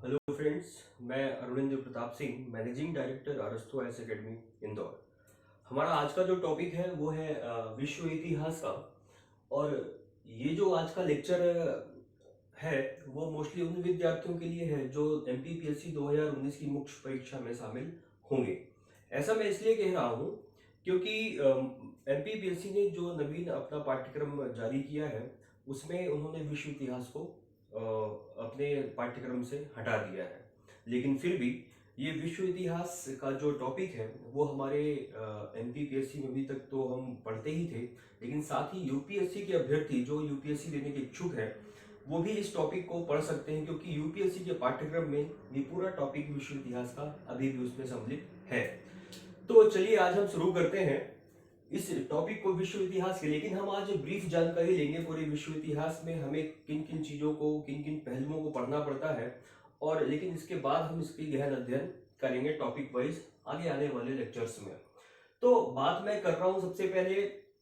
Hello friends, मैं Arvind Pratap Singh, managing director अरस्तु IAS academy Indore. हमारा आज का जो टॉपिक है वो है विश्व इतिहास का। और ये जो आज का लेक्चर है वो मोस्टली उन विद्यार्थियों के लिए है जो एमपीपीएससी 2019 की मुख्य परीक्षा में शामिल होंगे। ऐसा मैं इसलिए कह रहा हूँ क्योंकि एमपीपीएससी ने जो नवीन अपना पाठ्यक्रम जारी किया है उसमें उन्होंने विश्व इतिहास को अपने पाठ्यक्रम से हटा दिया है। लेकिन फिर भी ये विश्व इतिहास का जो टॉपिक है वो हमारे एमपीपीएससी में अभी तक तो हम पढ़ते ही थे, लेकिन साथ ही यूपीएससी के अभ्यर्थी जो यूपीएससी देने के इच्छुक है वो भी इस टॉपिक को पढ़ सकते हैं, क्योंकि यूपीएससी के पाठ्यक्रम में ये पूरा टॉपिक विश्व इतिहास का अभी भी उसमें सम्मिलित है। तो चलिए आज हम शुरू करते हैं इस टॉपिक को विश्व इतिहास के। लेकिन हम आज ब्रीफ जानकारी लेंगे पूरे विश्व इतिहास में हमें किन किन चीजों को, किन किन पहलुओं को पढ़ना पड़ता है, और लेकिन इसके बाद हम इसकी गहन अध्ययन करेंगे टॉपिक वाइज आगे आने वाले लेक्चर्स में। तो बात मैं कर रहा हूं सबसे पहले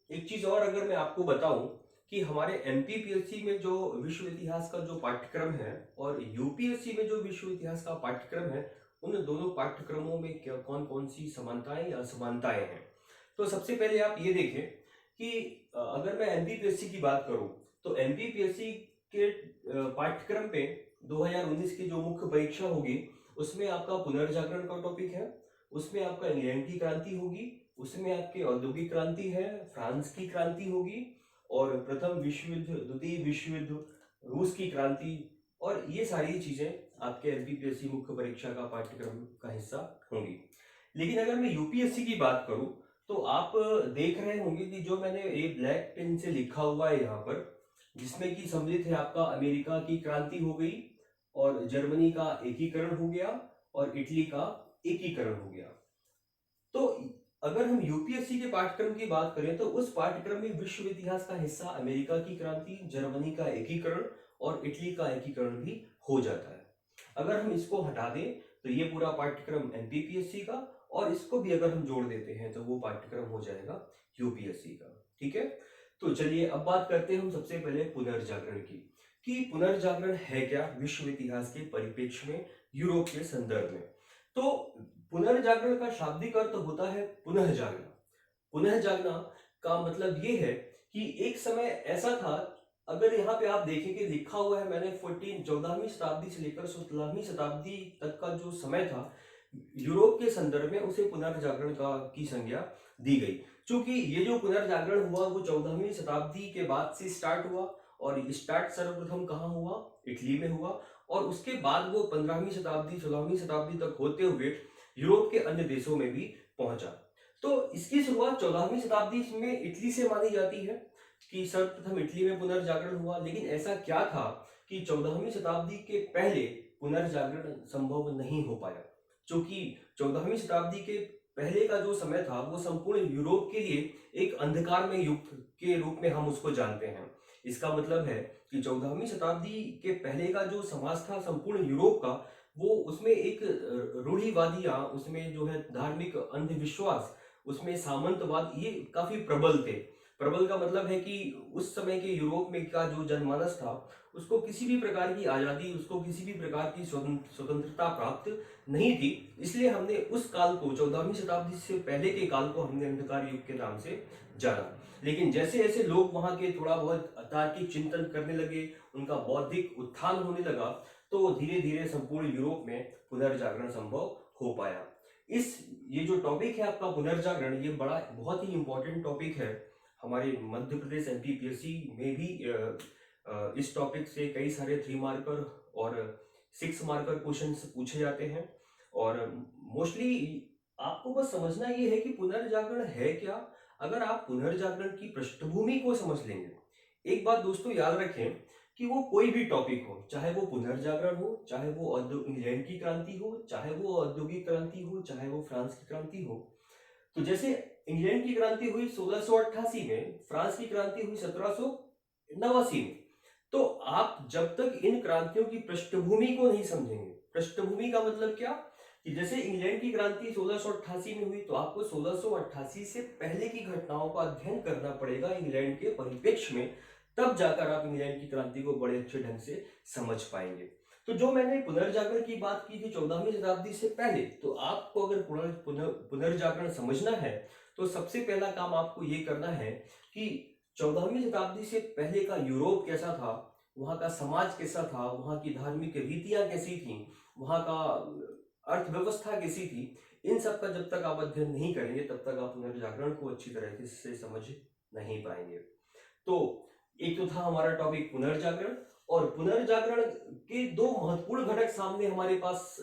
एक चीज और, अगर मैं आपको बताऊं कि हमारे एमपीपीएससी में जो विश्व इतिहास का जो पाठ्यक्रम है और यूपीएससी में जो विश्व इतिहास का पाठ्यक्रम है, उन दोनों पाठ्यक्रमों में क्या कौन कौन सी समानताएं या असमानताएं हैं। तो सबसे पहले आप ये देखें कि अगर मैं एमपीपीएससी की बात करूं तो एमपीपीएससी के पाठ्यक्रम पे 2019 की जो मुख्य परीक्षा होगी उसमें आपका पुनर्जागरण का टॉपिक है, उसमें आपका इंग्लैंड की क्रांति होगी, उसमें आपकी औद्योगिक क्रांति है, फ्रांस की क्रांति होगी, और प्रथम विश्व युद्ध, द्वितीय विश्व युद्ध, रूस की क्रांति, और ये सारी चीजें आपके एमपीपीएससी मुख्य परीक्षा का पाठ्यक्रम का हिस्सा होंगी। लेकिन अगर मैं यूपीएससी की बात करूं तो आप देख रहे होंगे कि जो मैंने ये ब्लैक पेन से लिखा हुआ है यहाँ पर, जिसमें कि सम्मिलित है आपका अमेरिका की क्रांति हो गई, और जर्मनी का एकीकरण हो गया, और इटली का एकीकरण हो गया। तो अगर हम यूपीएससी के पाठ्यक्रम की बात करें तो उस पाठ्यक्रम में विश्व इतिहास का हिस्सा अमेरिका की क्रांति, जर्मनी का एकीकरण और इटली का एकीकरण भी हो जाता है। अगर हम इसको हटा दें तो ये पूरा पाठ्यक्रम एमपीपीएससी का, और इसको भी अगर हम जोड़ देते हैं तो वो पाठ्यक्रम हो जाएगा यूपीएससी का। ठीक है, तो चलिए अब बात करते हैं हम सबसे पहले पुनर्जागरण की, कि पुनर्जागरण है क्या विश्व इतिहास के परिप्रेक्ष्य में, यूरोप के संदर्भ में। तो पुनर्जागरण का शाब्दिक अर्थ होता है पुनः जागना। पुनः जागना का मतलब ये है कि एक समय ऐसा था, अगर यहाँ पे आप देखें कि लिखा हुआ है मैंने 14वीं शताब्दी से लेकर 16वीं शताब्दी तक का जो समय था यूरोप के संदर्भ में उसे पुनर्जागरण का की संज्ञा दी गई। क्योंकि ये जो पुनर्जागरण हुआ वो 14वीं शताब्दी के बाद से स्टार्ट हुआ, और स्टार्ट सर्वप्रथम कहाँ हुआ, इटली में हुआ, और उसके बाद वो 15वीं शताब्दी 16वीं शताब्दी तक होते हुए यूरोप के अन्य देशों में भी पहुंचा। तो इसकी शुरुआत 14वीं शताब्दी में इटली से मानी जाती है कि सर्वप्रथम इटली में पुनर्जागरण हुआ। लेकिन ऐसा क्या था कि 14वीं शताब्दी के पहले पुनर्जागरण संभव नहीं हो पाया, क्योंकि 14वीं शताब्दी के पहले का जो समय था वो संपूर्ण यूरोप के लिए एक अंधकार में युग के रूप में हम उसको जानते हैं। इसका मतलब है कि 14वीं शताब्दी के पहले का जो समाज था संपूर्ण यूरोप का, वो उसमें एक रूढ़िवादियां, उसमें जो है धार्मिक अंधविश्वास, उसमें सामंतवाद, ये काफी प्रबल थे। प्रबल का मतलब है कि उस समय के यूरोप में का जो जनमानस था उसको किसी भी प्रकार की आजादी, उसको किसी भी प्रकार की स्वतंत्रता प्राप्त नहीं थी। इसलिए हमने उस काल को, 14वीं शताब्दी से पहले के काल को, हमने अंधकार युग के नाम से जाना। लेकिन जैसे जैसे लोग वहां के थोड़ा बहुत तार्किक चिंतन करने लगे, उनका बौद्धिक उत्थान होने लगा, तो धीरे धीरे संपूर्ण यूरोप में पुनर्जागरण संभव हो पाया। ये जो टॉपिक है आपका पुनर्जागरण, ये बहुत ही इंपॉर्टेंट टॉपिक है। हमारे मध्य प्रदेश एमपीपीएससी में भी इस टॉपिक से कई सारे 3 मार्कर और 6 मार्कर क्वेश्चंस पूछे जाते हैं। और मोस्टली आपको बस समझना ये है कि पुनर्जागरण है क्या। अगर आप पुनर्जागरण की पृष्ठभूमि को समझ लेंगे, एक बात दोस्तों याद रखें कि वो कोई भी टॉपिक हो, चाहे वो पुनर्जागरण हो, चाहे वो इंग्लैंड की क्रांति हो, चाहे वो औद्योगिक क्रांति हो, चाहे वो फ्रांस की क्रांति हो। तो जैसे इंग्लैंड की क्रांति हुई 1688 में, फ्रांस की क्रांति हुई 1789 में। तो आप जब तक इन क्रांतियों की पृष्ठभूमि को नहीं समझेंगे, पृष्ठभूमि का मतलब क्या, कि जैसे इंग्लैंड की क्रांति 1688 में हुई तो आपको 1688 से पहले की घटनाओं का अध्ययन करना पड़ेगा इंग्लैंड के परिप्रेक्ष्य में, तब जाकर आप इंग्लैंड की क्रांति को बड़े अच्छे ढंग से समझ पाएंगे। तो जो मैंने पुनर्जागरण की बात की थी 14वीं शताब्दी से पहले, तो आपको अगर पुनर्जागरण समझना है तो सबसे पहला काम आपको ये करना है कि 14वीं शताब्दी से पहले का यूरोप कैसा था, वहाँ का समाज कैसा था, वहाँ की धार्मिक रीतियां कैसी थी, वहाँ का अर्थव्यवस्था कैसी थी, इन सब का जब तक आप अध्ययन नहीं करेंगे तब तक आप पुनर्जागरण को अच्छी तरह से समझ नहीं पाएंगे। तो एक तो था हमारा टॉपिक पुनर्जागरण, और पुनर्जागरण के दो महत्वपूर्ण घटक सामने हमारे पास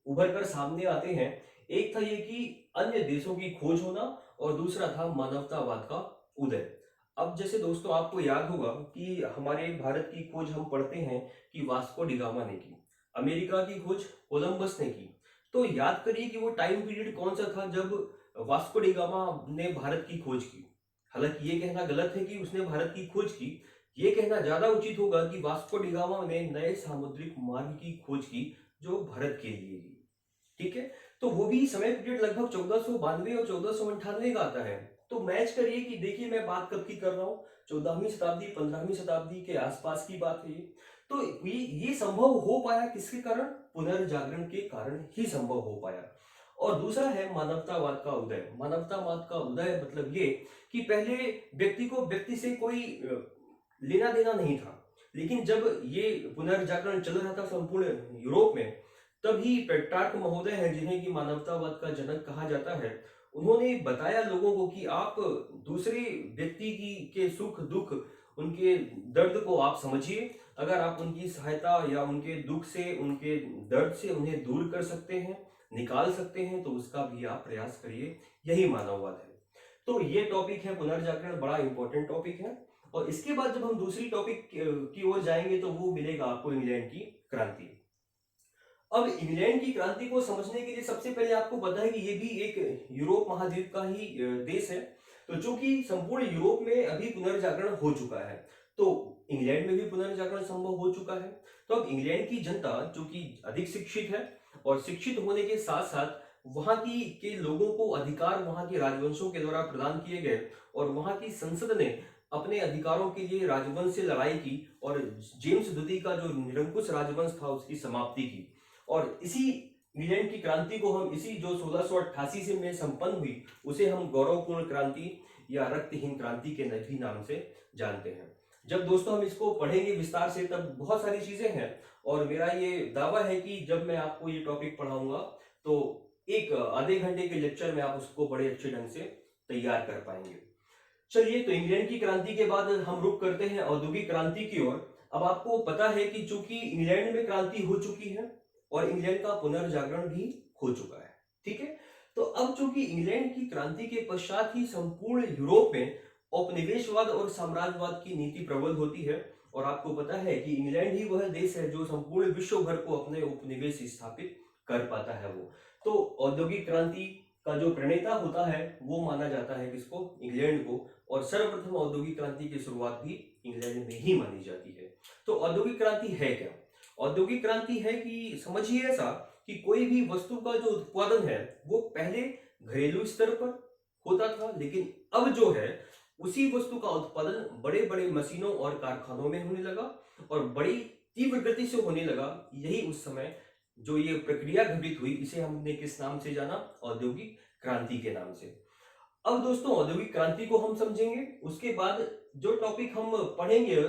उभर कर सामने आते हैं। एक था ये कि अन्य देशों की खोज होना, और दूसरा था मानवतावाद का उदय। अब जैसे दोस्तों आपको याद होगा कि हमारे भारत की खोज हम पढ़ते हैं कि वास्को डी गामा ने की, अमेरिका की खोज कोलंबस ने की। तो याद करिए कि वो टाइम पीरियड कौन सा था जब वास्को डी गामा ने भारत की खोज की। हालांकि ये कहना गलत है कि उसने भारत की खोज की, ये कहना ज्यादा उचित होगा कि वास्को डी गामा ने नए सामुद्रिक मार्ग की खोज की जो भारत के लिए की। ठीक है, तो वो भी समय पीरियड लगभग 1492 और 1498 का आता है। तो मैच करिए कि देखिए मैं बात कब की कर रहा हूँ, 14वीं शताब्दी 15वीं शताब्दी के आसपास की बात है ये। तो ये संभव हो पाया किसके कारण? पुनर्जागरण के कारण ही संभव हो पाया। और दूसरा है मानवतावाद का उदय। मानवतावाद का उदय मतलब ये कि पहले व्यक्ति को व्यक्ति से कोई लेना देना नहीं था, लेकिन जब ये पुनर्जागरण चल रहा था संपूर्ण यूरोप में, तभी पेट्रार्क महोदय हैं जिन्हें कि मानवतावाद का जनक कहा जाता है, उन्होंने बताया लोगों को कि आप दूसरे व्यक्ति की के सुख दुख, उनके दर्द को आप समझिए। अगर आप उनकी सहायता या उनके दुख से, उनके दर्द से उन्हें दूर कर सकते हैं, निकाल सकते हैं, तो उसका भी आप प्रयास करिए। यही मानववाद है। तो ये टॉपिक है पुनर्जागरण, बड़ा इंपॉर्टेंट टॉपिक है। और इसके बाद जब हम दूसरी टॉपिक की ओर जाएंगे तो वो मिलेगा आपको इंग्लैंड की क्रांति। अब इंग्लैंड की क्रांति को समझने के लिए सबसे पहले आपको पता है कि ये भी एक यूरोप महाद्वीप का ही देश है, तो जो कि संपूर्ण यूरोप में अभी पुनर्जागरण हो चुका है, तो इंग्लैंड में भी पुनर्जागरण संभव हो चुका है। तो अब इंग्लैंड की जनता जो कि अधिक शिक्षित है, और शिक्षित होने के साथ साथ वहां की के लोगों को अधिकार वहां के राजवंशों के द्वारा प्रदान किए गए, और वहां की संसद ने अपने अधिकारों के लिए राजवंश से लड़ाई की, और जेम्स द्वितीय का जो निरंकुश राजवंश था उसकी समाप्ति की। और इसी इंग्लैंड की क्रांति को हम, इसी जो 1688 से में संपन्न हुई, उसे हम गौरवपूर्ण क्रांति या रक्तहीन क्रांति के भी नाम से जानते हैं। जब दोस्तों हम इसको पढ़ेंगे विस्तार से तब बहुत सारी चीजें हैं, और मेरा ये दावा है कि जब मैं आपको ये टॉपिक पढ़ाऊंगा तो एक आधे घंटे के लेक्चर में आप उसको बड़े अच्छे ढंग से तैयार कर पाएंगे। चलिए, तो इंग्लैंड की क्रांति के बाद हम रुक करते हैं औद्योगिक क्रांति की ओर। अब आपको पता है कि चूंकि इंग्लैंड में क्रांति हो चुकी है और इंग्लैंड का पुनर्जागरण भी हो चुका है, ठीक है, तो अब चूंकि इंग्लैंड की क्रांति के पश्चात ही संपूर्ण यूरोप में औपनिवेशवाद और साम्राज्यवाद की नीति प्रबल होती है, और आपको पता है कि इंग्लैंड ही वह देश है जो संपूर्ण विश्व भर को अपने उपनिवेश स्थापित कर पाता है। वो तो औद्योगिक क्रांति का जो प्रणेता होता है वो माना जाता है किसको? इंग्लैंड को। और सर्वप्रथम औद्योगिक क्रांति की शुरुआत भी इंग्लैंड में ही मानी जाती है। तो औद्योगिक क्रांति है क्या? औद्योगिक क्रांति है कि समझिए ऐसा कि कोई भी वस्तु का जो उत्पादन है वो पहले घरेलू स्तर पर होता था, लेकिन अब जो है उसी वस्तु का उत्पादन बड़े बड़े मशीनों और कारखानों में होने लगा, और बड़ी तीव्र गति से होने लगा। यही उस समय जो ये प्रक्रिया घटित हुई, इसे हमने किस नाम से जाना? औद्योगिक क्रांति के नाम से। अब दोस्तों औद्योगिक क्रांति को हम समझेंगे, उसके बाद जो टॉपिक हम पढ़ेंगे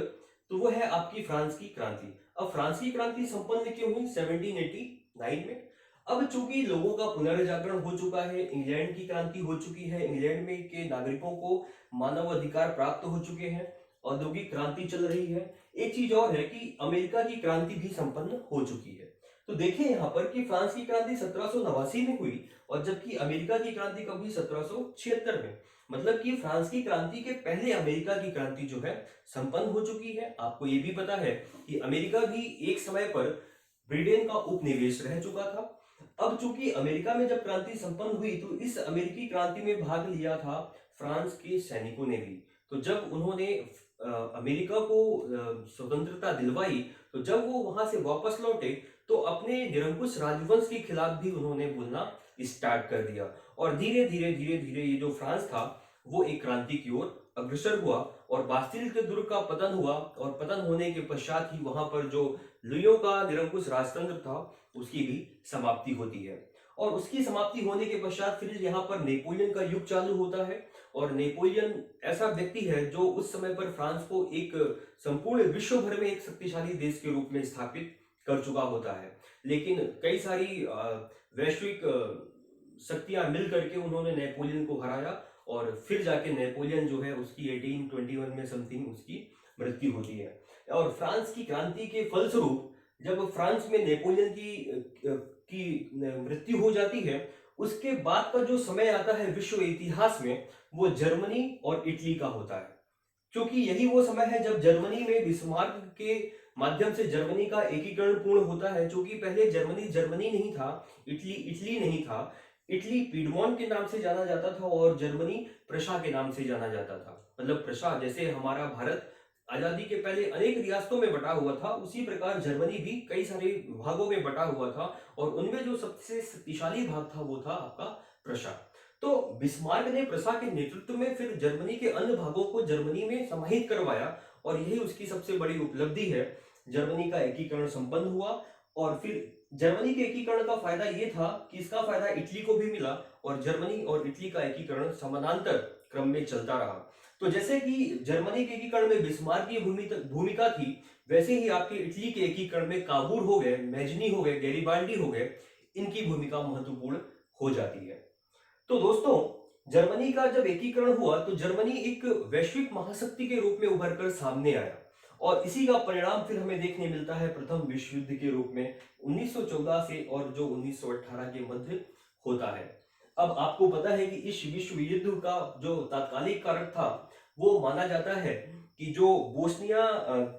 तो वो है आपकी फ्रांस की क्रांति। अब फ्रांस की क्रांति संपन्न क्यों हुई? 1789 में। अब चूंकि लोगों का पुनर्जागरण हो चुका है, इंग्लैंड की क्रांति हो चुकी है, इंग्लैंड में के नागरिकों को मानव अधिकार प्राप्त हो चुके हैं, औद्योगिक क्रांति चल रही है। एक चीज और है कि अमेरिका की क्रांति भी संपन्न हो चुकी है। तो देखिए यहाँ पर कि फ्रांस की क्रांति 1789 में हुई, और जबकि अमेरिका की क्रांति कब हुई? 1776 में। मतलब कि फ्रांस की क्रांति के पहले अमेरिका की क्रांति जो है संपन्न हो चुकी है। आपको ये भी पता है कि अमेरिका भी एक समय पर ब्रिटेन का उपनिवेश रह चुका था। अब चूंकि अमेरिका में जब क्रांति संपन्न हुई तो इस अमेरिकी क्रांति में भाग लिया था फ्रांस के सैनिकों ने भी। तो जब उन्होंने अमेरिका को स्वतंत्रता दिलवाई, तो जब वो वहां से वापस लौटे तो अपने निरंकुश राजवंश के खिलाफ भी उन्होंने बोलना स्टार्ट कर दिया, और धीरे धीरे धीरे धीरे ये जो फ्रांस था वो एक क्रांति की ओर अग्रसर हुआ, और बास्टिल के दुर्ग का पतन हुआ, और पतन होने के पश्चात ही वहां पर जो लुइयों का निरंकुश राजतंत्र था उसकी भी समाप्ति होती है। और उसकी समाप्ति होने के पश्चात फिर यहाँ पर नेपोलियन का युग चालू होता है। और नेपोलियन ऐसा व्यक्ति है जो उस समय पर फ्रांस को एक संपूर्ण विश्व भर में एक शक्तिशाली देश के रूप में स्थापित कर चुका होता है। लेकिन कई सारी वैश्विक शक्तियां मिल करके उन्होंने नेपोलियन को हराया और फिर जाके नेपोलियन जो है उसकी 1821 में समथिंग उसकी मृत्यु होती है। और फ्रांस की क्रांति के फलस्वरूप जब फ्रांस में नेपोलियन की मृत्यु हो जाती है, उसके बाद का जो समय आता है विश्व इतिहास में, वो जर्मनी और इटली का होता है। क्योंकि यही वो समय है जब जर्मनी में बिस्मार्क के माध्यम से जर्मनी का एकीकरण पूर्ण होता है। क्योंकि पहले जर्मनी जर्मनी नहीं था, इटली इटली नहीं था। इटली पीडमोंट के नाम से जाना जाता था और जर्मनी प्रशा के नाम से जाना जाता था। मतलब प्रशा, जैसे हमारा भारत आजादी के पहले अनेक रियासतों में बटा हुआ था, उसी प्रकार जर्मनी भी कई सारे भागों में बटा हुआ था और उनमें जो सबसे शक्तिशाली भाग था वो था आपका प्रशा। तो बिस्मार्क ने प्रशा के नेतृत्व में फिर जर्मनी के अन्य भागों को जर्मनी में समाहित करवाया और यही उसकी सबसे बड़ी उपलब्धि है। जर्मनी का एकीकरण संपन्न हुआ और फिर जर्मनी के एकीकरण का फायदा ये था कि इसका फायदा इटली को भी मिला और जर्मनी और इटली का एकीकरण समानांतर क्रम में चलता रहा। तो जैसे कि जर्मनी के एकीकरण में बिस्मार्क की भूमिका थी, वैसे ही आपके इटली के एकीकरण में काबूर हो गए, मैजनी हो गए, गैरिबाल्डी हो गए, इनकी भूमिका महत्वपूर्ण हो जाती है। तो दोस्तों, जर्मनी का जब एकीकरण हुआ तो जर्मनी एक वैश्विक महाशक्ति के रूप में उभर कर सामने आया और इसी का परिणाम फिर हमें देखने मिलता है प्रथम विश्व युद्ध के रूप में 1914 से और जो 1918 के मध्य होता है। अब आपको पता है कि इस विश्व युद्ध का जो तात्कालिक कारक था वो माना जाता है कि जो बोस्निया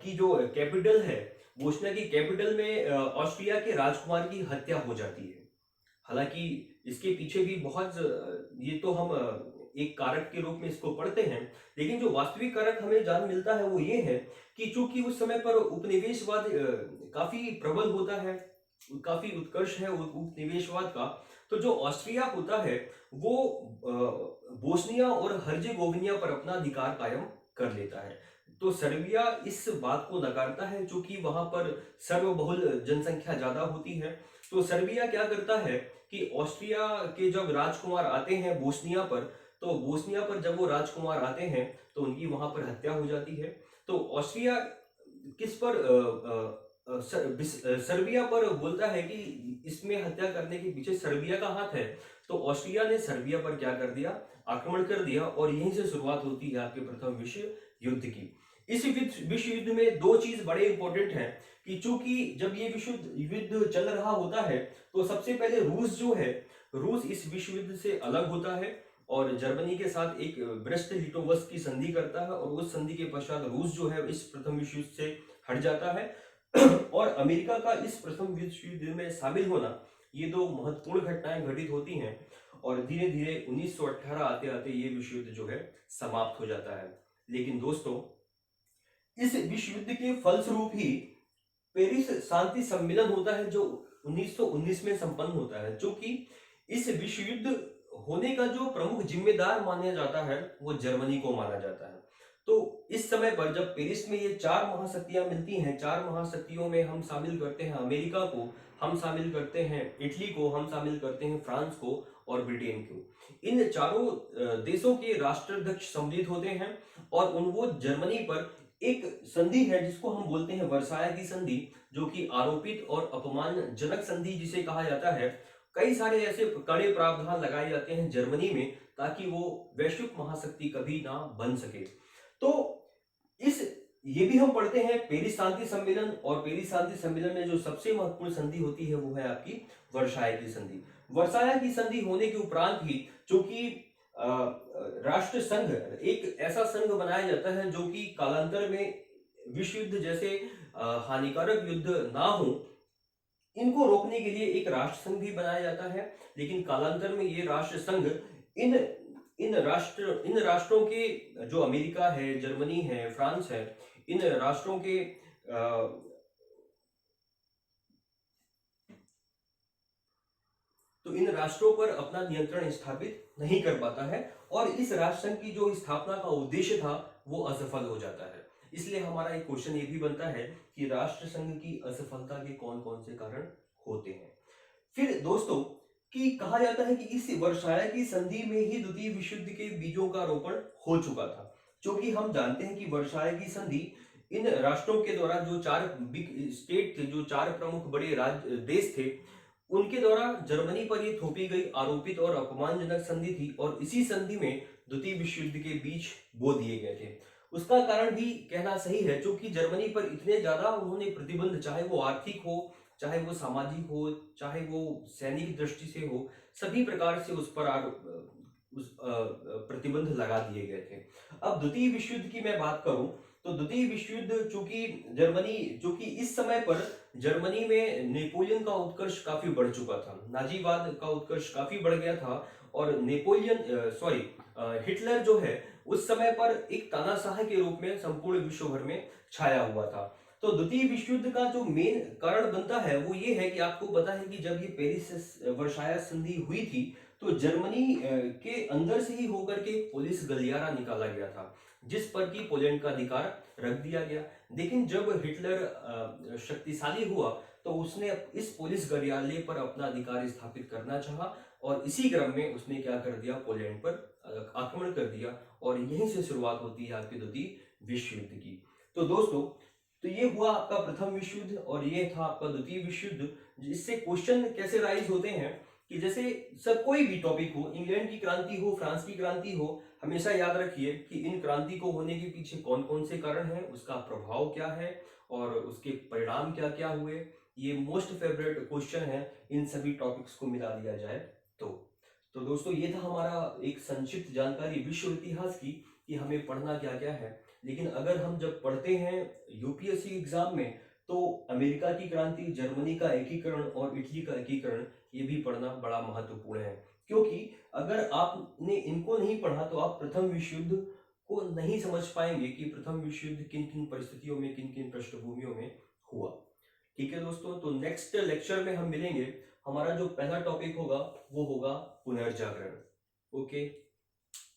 की जो कैपिटल है, बोस्निया की कैपिटल में ऑस्ट्रिया के राजकुमार की हत्या हो जाती है। हालांकि इसके पीछे भी बहुत ये तो हम एक कारक के रूप में इसको पढ़ते हैं, लेकिन जो वास्तविक कारक हमें जान मिलता है वो ये है कि चूंकि उस समय पर उपनिवेशवाद काफी प्रबल होता है, काफी उत्कर्ष है उपनिवेशवाद का, तो जो ऑस्ट्रिया होता है वो बोस्निया और हर्जेगोविना पर अपना अधिकार कायम कर लेता है। तो सर्बिया इस बात को नकारता है, चूंकि वहां पर सर्वबहुल जनसंख्या ज्यादा होती है। तो सर्बिया क्या करता है कि ऑस्ट्रिया के जब राजकुमार आते हैं बोस्निया पर, तो बोस्निया पर जब वो राजकुमार आते हैं तो उनकी वहां पर हत्या हो जाती है। तो ऑस्ट्रिया किस पर सर्बिया पर बोलता है कि इसमें हत्या करने के पीछे सर्बिया का हाथ है। तो ऑस्ट्रिया ने सर्बिया पर क्या कर दिया, आक्रमण कर दिया और यहीं से शुरुआत होती है आपके प्रथम विश्व युद्ध की। इस विश्व युद्ध में दो चीज बड़े इंपॉर्टेंट हैं कि चूंकि जब ये विश्व युद्ध चल रहा होता है तो सबसे पहले रूस जो है, रूस इस विश्व युद्ध से अलग होता है और जर्मनी के साथ एक ब्रेस्ट लिटोवस्क की संधि करता है और उस संधि के पश्चात रूस जो है इस प्रथम विश्व युद्ध से हट जाता है और अमेरिका का इस प्रथम विश्व युद्ध में शामिल होना, ये दो महत्वपूर्ण घटनाएं घटित होती हैं और धीरे धीरे 1918 आते आते ये विश्व युद्ध जो है समाप्त हो जाता है। लेकिन दोस्तों, इस विश्व युद्ध के फलस्वरूप ही पेरिस शांति सम्मेलन होता है जो 1919 में संपन्न होता है। क्योंकि इस विश्व युद्ध होने का जो प्रमुख जिम्मेदार माना जाता है वो जर्मनी को माना जाता है। तो इस समय पर जब पेरिस में ये चार महाशक्तियां मिलती हैं, चार महाशक्तियों में हम शामिल करते हैं अमेरिका को, हम शामिल करते हैं इटली को, हम शामिल करते हैं फ्रांस को और ब्रिटेन को। इन चारों देशों के राष्ट्राध्यक्ष सम्मिलित होते हैं और वो जर्मनी पर एक संधि है जिसको हम बोलते हैं वर्साय की संधि, जो कि आरोपित और अपमानजनक संधि जिसे कहा जाता है। कई सारे ऐसे कड़े प्रावधान लगाए जाते हैं जर्मनी में ताकि वो वैश्विक महाशक्ति कभी ना बन सके। तो इस ये भी हम पढ़ते हैं पेरिस शांति सम्मेलन, और पेरिस शांति सम्मेलन में जो सबसे महत्वपूर्ण संधि होती है वो है आपकी वर्साय की संधि। वर्साय की संधि होने के उपरांत ही चूंकि राष्ट्र संघ एक ऐसा संघ बनाया जाता है जो कि कालांतर में विश्व युद्ध जैसे हानिकारक युद्ध ना हो, इनको रोकने के लिए एक राष्ट्र संघ भी बनाया जाता है। लेकिन कालांतर में ये राष्ट्र संघ इन राष्ट्रों के, जो अमेरिका है, जर्मनी है, फ्रांस है, इन राष्ट्रों के तो इन राष्ट्रों पर अपना नियंत्रण स्थापित नहीं कर पाता है और इस राष्ट्र संघ की जो स्थापना का उद्देश्य था वो असफल हो जाता है। इसलिए हमारा एक क्वेश्चन ये भी बनता है कि राष्ट्रसंघ की असफलता के कौन कौन से कारण होते हैं। फिर दोस्तों कि कहा जाता है कि इस वर्षाय की संधि में ही द्वितीय विश्व युद्ध के बीजों का रोपण हो चुका था, क्योंकि हम जानते हैं कि वर्षाय की संधि इन राष्ट्रों के द्वारा, जो चार बिग स्टेट थे, जो चार प्रमुख बड़े राज्य देश थे, उनके द्वारा जर्मनी पर ये थोपी गई आरोपित और अपमानजनक संधि थी, और इसी संधि में द्वितीय विश्व युद्ध के बीज बो दिए गए थे। उसका कारण भी कहना सही है, क्योंकि जर्मनी पर इतने ज्यादा उन्होंने प्रतिबंध, चाहे वो आर्थिक हो, चाहे वो सामाजिक हो, चाहे वो सैनिक दृष्टि से हो, सभी प्रकार से उस पर प्रतिबंध लगा दिए गए थे। अब द्वितीय विश्व युद्ध की मैं बात करूं तो द्वितीय विश्व युद्ध, चूंकि इस समय पर जर्मनी में नेपोलियन का उत्कर्ष काफी बढ़ चुका था, नाजीवाद का उत्कर्ष काफी बढ़ गया था, और हिटलर जो है उस समय पर एक तानाशाह के रूप में संपूर्ण विश्व भर में छाया हुआ था। तो द्वितीय विश्व युद्ध का जो मेन कारण बनता है वो ये है कि आपको पता है कि जब ये पेरिस वर्साय संधि हुई थी तो जर्मनी के अंदर से ही होकर के पुलिस गलियारा निकाला गया था, जिस पर कि पोलैंड का अधिकार रख दिया गया। लेकिन जब हिटलर शक्तिशाली हुआ तो उसने इस पुलिस गलियारे पर अपना अधिकार स्थापित करना चाहा, और इसी क्रम में उसने क्या कर दिया, पोलैंड पर आक्रमण कर दिया, और यहीं से शुरुआत होती है आपके द्वितीय विश्व युद्ध की। तो दोस्तों, तो ये हुआ आपका प्रथम विश्व युद्ध और ये था आपका द्वितीय विश्व युद्ध। इससे क्वेश्चन कैसे राइज होते हैं कि जैसे सब कोई भी टॉपिक हो, इंग्लैंड की क्रांति हो, फ्रांस की क्रांति हो, हमेशा याद रखिए कि इन क्रांति को होने के पीछे कौन कौन से कारण हैं, उसका प्रभाव क्या है और उसके परिणाम क्या क्या हुए। ये मोस्ट फेवरेट क्वेश्चन है इन सभी टॉपिक्स को मिला दिया जाए तो दोस्तों ये था हमारा एक संक्षिप्त जानकारी विश्व इतिहास की कि हमें पढ़ना क्या क्या है। लेकिन अगर हम जब पढ़ते हैं यूपीएससी एग्जाम में तो अमेरिका की क्रांति, जर्मनी का एकीकरण और इटली का एकीकरण ये भी पढ़ना बड़ा महत्वपूर्ण है, क्योंकि अगर आपने इनको नहीं पढ़ा तो आप प्रथम विश्व युद्ध को नहीं समझ पाएंगे कि प्रथम विश्व युद्ध किन किन परिस्थितियों में, किन किन पृष्ठभूमियों में हुआ। ठीक है दोस्तों, तो नेक्स्ट लेक्चर में हम मिलेंगे। हमारा जो पहला टॉपिक होगा वो होगा पुनर्जागरण। Okay,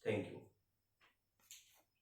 thank you.